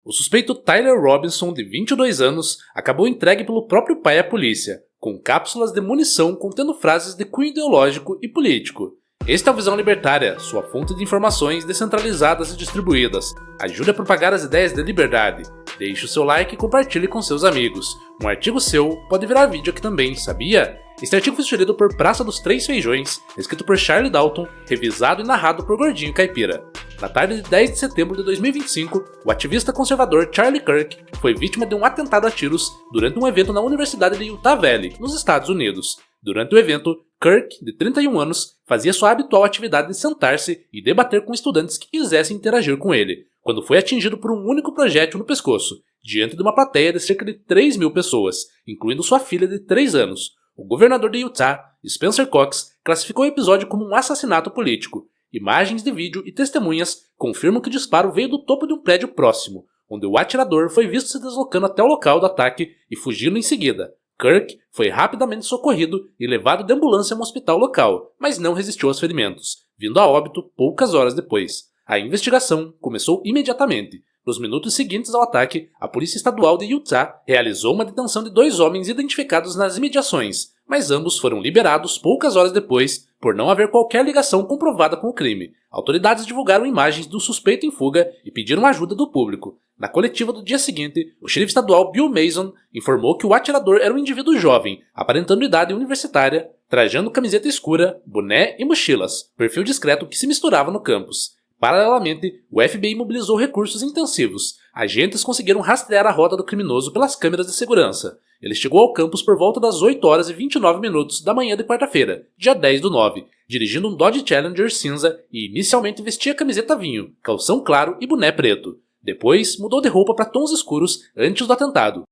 O suspeito Tyler Robinson, de 22 anos, acabou entregue pelo próprio pai à polícia, com cápsulas de munição contendo frases de cunho ideológico e político. Esta é a Visão Libertária, sua fonte de informações descentralizadas e distribuídas. Ajude a propagar as ideias de liberdade. Deixe o seu like e compartilhe com seus amigos. Um artigo seu pode virar vídeo aqui também, sabia? Este artigo foi sugerido por Praça dos Três Feijões, escrito por Charlie Dalton, revisado e narrado por Gordinho Caipira. Na tarde de 10 de setembro de 2025, o ativista conservador Charlie Kirk foi vítima de um atentado a tiros durante um evento na Universidade de Utah Valley, nos Estados Unidos. Durante o evento, Kirk, de 31 anos, fazia sua habitual atividade de sentar-se e debater com estudantes que quisessem interagir com ele, quando foi atingido por um único projétil no pescoço, diante de uma plateia de cerca de 3.000 pessoas, incluindo sua filha de 3 anos. O governador de Utah, Spencer Cox, classificou o episódio como um assassinato político. Imagens de vídeo e testemunhas confirmam que o disparo veio do topo de um prédio próximo, onde o atirador foi visto se deslocando até o local do ataque e fugindo em seguida. Kirk foi rapidamente socorrido e levado de ambulância a um hospital local, mas não resistiu aos ferimentos, vindo a óbito poucas horas depois. A investigação começou imediatamente. Nos minutos seguintes ao ataque, a Polícia Estadual de Utah realizou uma detenção de 2 homens identificados nas imediações, mas ambos foram liberados poucas horas depois por não haver qualquer ligação comprovada com o crime. Autoridades divulgaram imagens do suspeito em fuga e pediram ajuda do público. Na coletiva do dia seguinte, o xerife estadual Bill Mason informou que o atirador era um indivíduo jovem, aparentando idade universitária, trajando camiseta escura, boné e mochilas, perfil discreto que se misturava no campus. Paralelamente, o FBI mobilizou recursos intensivos. Agentes conseguiram rastrear a rota do criminoso pelas câmeras de segurança. Ele chegou ao campus por volta das 8 horas e 29 minutos da manhã de quarta-feira, dia 10/9, dirigindo um Dodge Challenger cinza e inicialmente vestia camiseta vinho, calção claro e boné preto. Depois, mudou de roupa para tons escuros antes do atentado.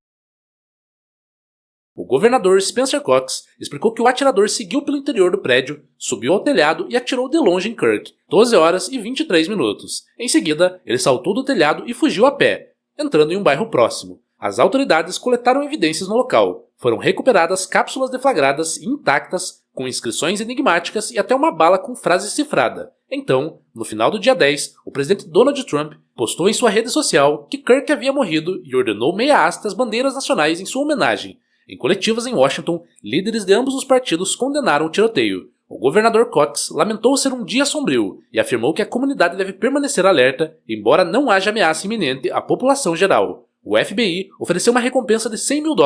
O governador Spencer Cox explicou que o atirador seguiu pelo interior do prédio, subiu ao telhado e atirou de longe em Kirk, 12 horas e 23 minutos. Em seguida, ele saltou do telhado e fugiu a pé, entrando em um bairro próximo. As autoridades coletaram evidências no local. Foram recuperadas cápsulas deflagradas e intactas, com inscrições enigmáticas e até uma bala com frase cifrada. Então, no final do dia 10, o presidente Donald Trump postou em sua rede social que Kirk havia morrido e ordenou meia haste as bandeiras nacionais em sua homenagem. Em coletivas em Washington, líderes de ambos os partidos condenaram o tiroteio. O governador Cox lamentou ser um dia sombrio e afirmou que a comunidade deve permanecer alerta, embora não haja ameaça iminente à população geral. O FBI ofereceu uma recompensa de $100 mil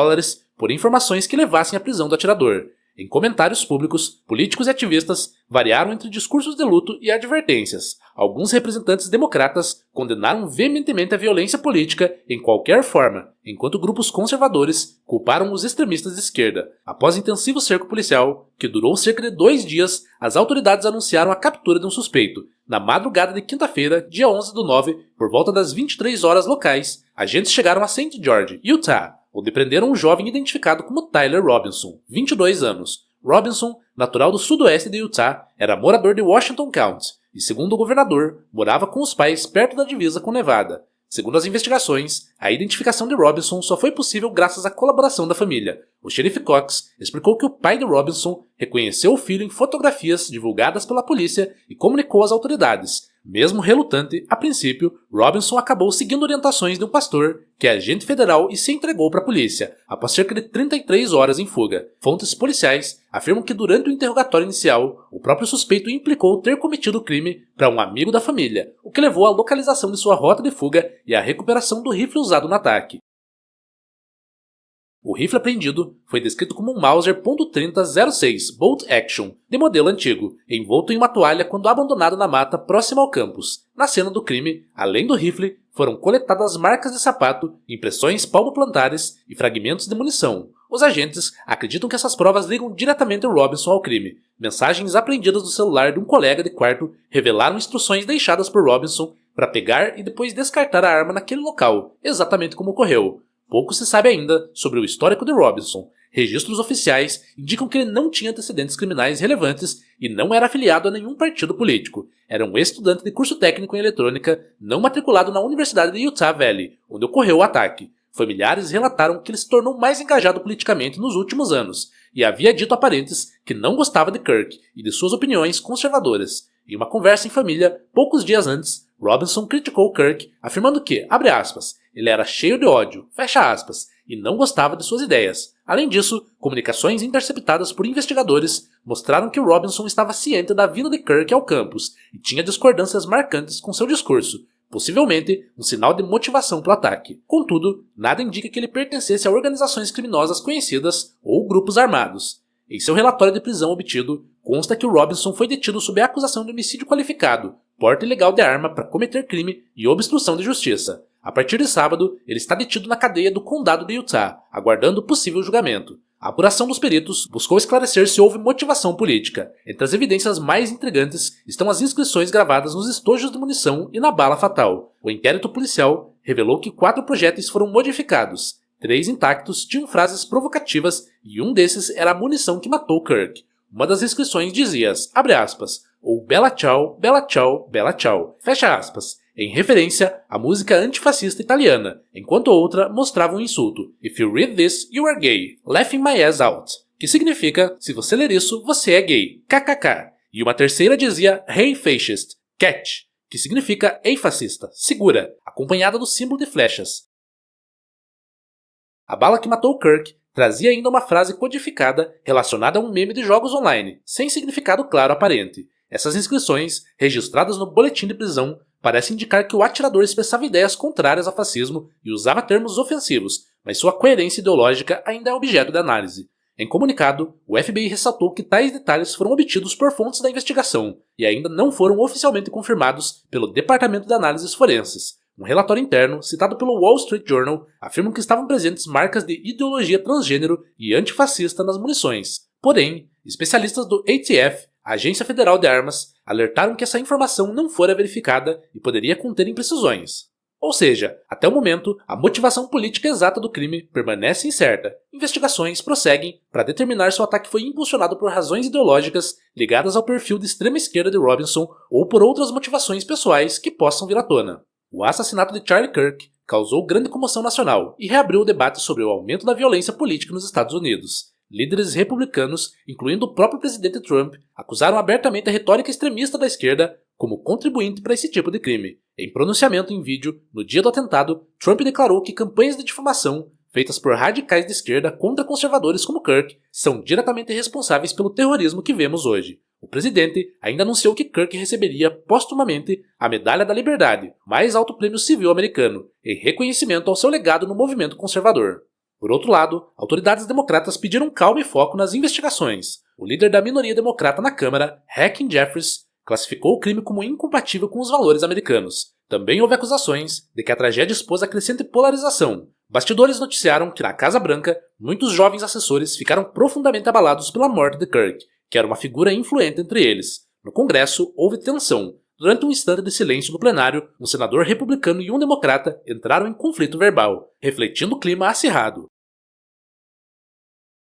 por informações que levassem à prisão do atirador. Em comentários públicos, políticos e ativistas variaram entre discursos de luto e advertências. Alguns representantes democratas condenaram veementemente a violência política em qualquer forma, enquanto grupos conservadores culparam os extremistas de esquerda. Após intensivo cerco policial, que durou cerca de 2 dias, as autoridades anunciaram a captura de um suspeito. Na madrugada de quinta-feira, dia 11/9, por volta das 23 horas locais, agentes chegaram a St. George, Utah, onde prenderam um jovem identificado como Tyler Robinson, 22 anos. Robinson, natural do sudoeste de Utah, era morador de Washington County e, segundo o governador, morava com os pais perto da divisa com Nevada. Segundo as investigações, a identificação de Robinson só foi possível graças à colaboração da família. O xerife Cox explicou que o pai de Robinson reconheceu o filho em fotografias divulgadas pela polícia e comunicou às autoridades. Mesmo relutante, a princípio, Robinson acabou seguindo orientações de um pastor, que é agente federal, e se entregou para a polícia, após cerca de 33 horas em fuga. Fontes policiais afirmam que durante o interrogatório inicial, o próprio suspeito implicou ter cometido o crime para um amigo da família, o que levou à localização de sua rota de fuga e à recuperação do rifle usado no ataque. O rifle apreendido foi descrito como um Mauser .30-06 Bolt Action, de modelo antigo, envolto em uma toalha quando abandonado na mata próxima ao campus. Na cena do crime, além do rifle, foram coletadas marcas de sapato, impressões palmoplantares e fragmentos de munição. Os agentes acreditam que essas provas ligam diretamente Robinson ao crime. Mensagens apreendidas do celular de um colega de quarto revelaram instruções deixadas por Robinson para pegar e depois descartar a arma naquele local, exatamente como ocorreu. Pouco se sabe ainda sobre o histórico de Robinson. Registros oficiais indicam que ele não tinha antecedentes criminais relevantes e não era afiliado a nenhum partido político. Era um estudante de curso técnico em eletrônica não matriculado na Universidade de Utah Valley, onde ocorreu o ataque. Familiares relataram que ele se tornou mais engajado politicamente nos últimos anos e havia dito a parentes que não gostava de Kirk e de suas opiniões conservadoras. Em uma conversa em família, poucos dias antes, Robinson criticou Kirk, afirmando que, abre aspas, ele era cheio de ódio, fecha aspas, e não gostava de suas ideias. Além disso, comunicações interceptadas por investigadores mostraram que Robinson estava ciente da vinda de Kirk ao campus e tinha discordâncias marcantes com seu discurso, possivelmente um sinal de motivação para o ataque. Contudo, nada indica que ele pertencesse a organizações criminosas conhecidas ou grupos armados. Em seu relatório de prisão obtido, consta que o Robinson foi detido sob a acusação de homicídio qualificado, porte ilegal de arma para cometer crime e obstrução de justiça. A partir de sábado, ele está detido na cadeia do condado de Utah, aguardando possível julgamento. A apuração dos peritos buscou esclarecer se houve motivação política. Entre as evidências mais intrigantes estão as inscrições gravadas nos estojos de munição e na bala fatal. O inquérito policial revelou que 4 projéteis foram modificados. 3 intactos tinham frases provocativas e um desses era a munição que matou Kirk. Uma das inscrições dizia, abre aspas, ou bella ciao, bella ciao, fecha aspas, em referência à música antifascista italiana, enquanto outra mostrava um insulto, If you read this, you are gay, laughing my ass out, que significa, se você ler isso, você é gay, kkk. E uma terceira dizia Hey fascist, catch, que significa Ei fascista, segura, acompanhada do símbolo de flechas. A bala que matou Kirk trazia ainda uma frase codificada relacionada a um meme de jogos online, sem significado claro aparente. Essas inscrições, registradas no boletim de prisão, parecem indicar que o atirador expressava ideias contrárias ao fascismo e usava termos ofensivos, mas sua coerência ideológica ainda é objeto de análise. Em comunicado, o FBI ressaltou que tais detalhes foram obtidos por fontes da investigação e ainda não foram oficialmente confirmados pelo Departamento de Análises Forenses. Um relatório interno, citado pelo Wall Street Journal, afirma que estavam presentes marcas de ideologia transgênero e antifascista nas munições. Porém, especialistas do ATF, a Agência Federal de Armas, alertaram que essa informação não fora verificada e poderia conter imprecisões. Ou seja, até o momento, a motivação política exata do crime permanece incerta. Investigações prosseguem para determinar se o ataque foi impulsionado por razões ideológicas ligadas ao perfil de extrema esquerda de Robinson ou por outras motivações pessoais que possam vir à tona. O assassinato de Charlie Kirk causou grande comoção nacional e reabriu o debate sobre o aumento da violência política nos Estados Unidos. Líderes republicanos, incluindo o próprio presidente Trump, acusaram abertamente a retórica extremista da esquerda como contribuinte para esse tipo de crime. Em pronunciamento em vídeo, no dia do atentado, Trump declarou que campanhas de difamação feitas por radicais de esquerda contra conservadores como Kirk são diretamente responsáveis pelo terrorismo que vemos hoje. O presidente ainda anunciou que Kirk receberia postumamente a Medalha da Liberdade, mais alto prêmio civil americano, em reconhecimento ao seu legado no movimento conservador. Por outro lado, autoridades democratas pediram calma e foco nas investigações. O líder da minoria democrata na Câmara, Hakeem Jeffries, classificou o crime como incompatível com os valores americanos. Também houve acusações de que a tragédia expôs a crescente polarização. Bastidores noticiaram que na Casa Branca, muitos jovens assessores ficaram profundamente abalados pela morte de Kirk, que era uma figura influente entre eles. No Congresso, houve tensão. Durante um instante de silêncio no plenário, um senador republicano e um democrata entraram em conflito verbal, refletindo o clima acirrado.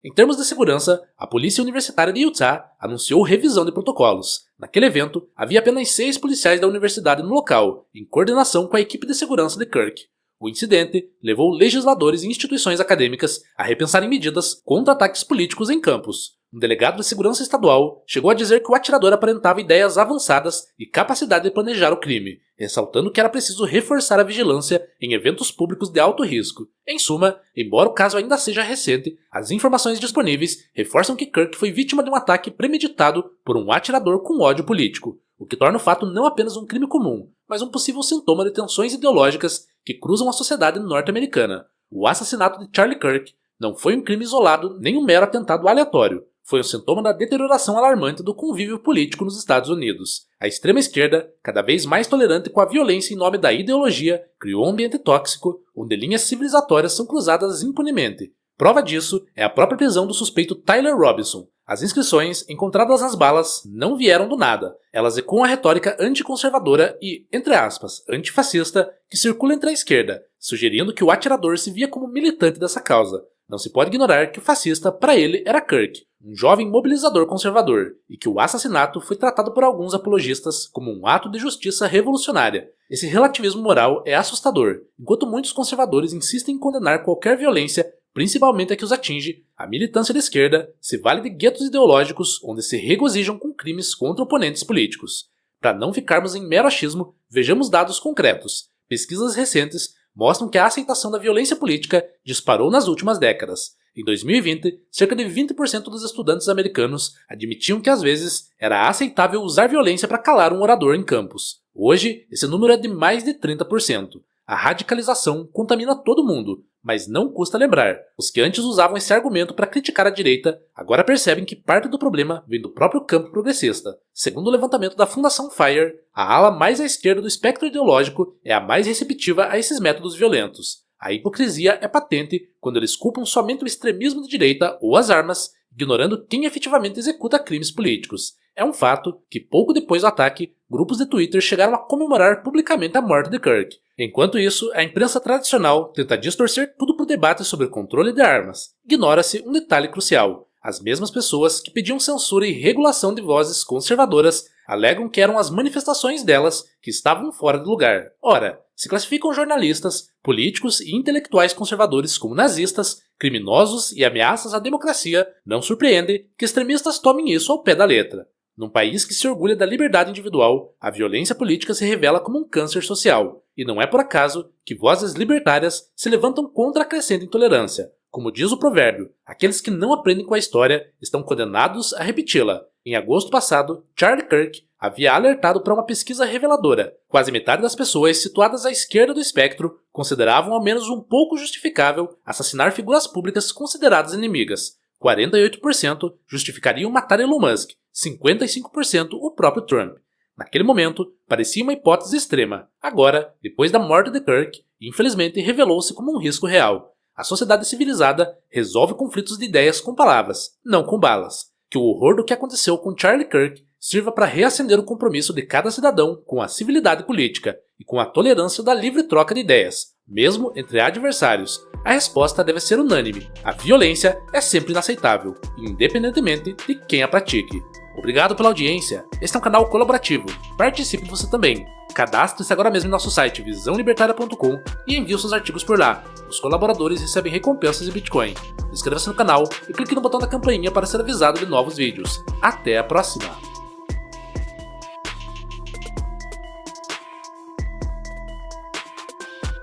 Em termos de segurança, a Polícia Universitária de Utah anunciou revisão de protocolos. Naquele evento, havia apenas 6 policiais da universidade no local, em coordenação com a equipe de segurança de Kirk. O incidente levou legisladores e instituições acadêmicas a repensarem medidas contra ataques políticos em campus. Um delegado de segurança estadual chegou a dizer que o atirador aparentava ideias avançadas e capacidade de planejar o crime, ressaltando que era preciso reforçar a vigilância em eventos públicos de alto risco. Em suma, embora o caso ainda seja recente, as informações disponíveis reforçam que Kirk foi vítima de um ataque premeditado por um atirador com ódio político, o que torna o fato não apenas um crime comum, mas um possível sintoma de tensões ideológicas que cruzam a sociedade norte-americana. O assassinato de Charlie Kirk não foi um crime isolado nem um mero atentado aleatório. Foi um sintoma da deterioração alarmante do convívio político nos Estados Unidos. A extrema-esquerda, cada vez mais tolerante com a violência em nome da ideologia, criou um ambiente tóxico, onde linhas civilizatórias são cruzadas impunemente. Prova disso é a própria prisão do suspeito Tyler Robinson. As inscrições encontradas nas balas não vieram do nada. Elas ecoam a retórica anticonservadora e, entre aspas, antifascista que circula entre a esquerda, sugerindo que o atirador se via como militante dessa causa. Não se pode ignorar que o fascista, para ele, era Kirk, um jovem mobilizador conservador, e que o assassinato foi tratado por alguns apologistas como um ato de justiça revolucionária. Esse relativismo moral é assustador, enquanto muitos conservadores insistem em condenar qualquer violência, principalmente a que os atinge, a militância da esquerda se vale de guetos ideológicos onde se regozijam com crimes contra oponentes políticos. Para não ficarmos em mero achismo, vejamos dados concretos. Pesquisas recentes mostram que a aceitação da violência política disparou nas últimas décadas. Em 2020, cerca de 20% dos estudantes americanos admitiam que às vezes era aceitável usar violência para calar um orador em campus. Hoje, esse número é de mais de 30%. A radicalização contamina todo mundo, mas não custa lembrar. Os que antes usavam esse argumento para criticar a direita, agora percebem que parte do problema vem do próprio campo progressista. Segundo o levantamento da Fundação FIRE, a ala mais à esquerda do espectro ideológico é a mais receptiva a esses métodos violentos. A hipocrisia é patente quando eles culpam somente o extremismo de direita ou as armas, ignorando quem efetivamente executa crimes políticos. É um fato que, pouco depois do ataque, grupos de Twitter chegaram a comemorar publicamente a morte de Kirk. Enquanto isso, a imprensa tradicional tenta distorcer tudo para o debate sobre o controle de armas. Ignora-se um detalhe crucial. As mesmas pessoas que pediam censura e regulação de vozes conservadoras alegam que eram as manifestações delas que estavam fora de lugar. Ora, se classificam jornalistas, políticos e intelectuais conservadores como nazistas, criminosos e ameaças à democracia, não surpreende que extremistas tomem isso ao pé da letra. Num país que se orgulha da liberdade individual, a violência política se revela como um câncer social, e não é por acaso que vozes libertárias se levantam contra a crescente intolerância. Como diz o provérbio, aqueles que não aprendem com a história estão condenados a repeti-la. Em agosto passado, Charlie Kirk havia alertado para uma pesquisa reveladora. Quase metade das pessoas situadas à esquerda do espectro consideravam ao menos um pouco justificável assassinar figuras públicas consideradas inimigas. 48% justificariam matar Elon Musk, 55% o próprio Trump. Naquele momento, parecia uma hipótese extrema. Agora, depois da morte de Kirk, infelizmente revelou-se como um risco real. A sociedade civilizada resolve conflitos de ideias com palavras, não com balas. Que o horror do que aconteceu com Charlie Kirk sirva para reacender o compromisso de cada cidadão com a civilidade política e com a tolerância da livre troca de ideias, mesmo entre adversários. A resposta deve ser unânime. A violência é sempre inaceitável, independentemente de quem a pratique. Obrigado pela audiência. Este é um canal colaborativo. Participe você também. Cadastre-se agora mesmo em nosso site visãolibertaria.com e envie os seus artigos por lá. Os colaboradores recebem recompensas em Bitcoin. Inscreva-se no canal e clique no botão da campainha para ser avisado de novos vídeos. Até a próxima!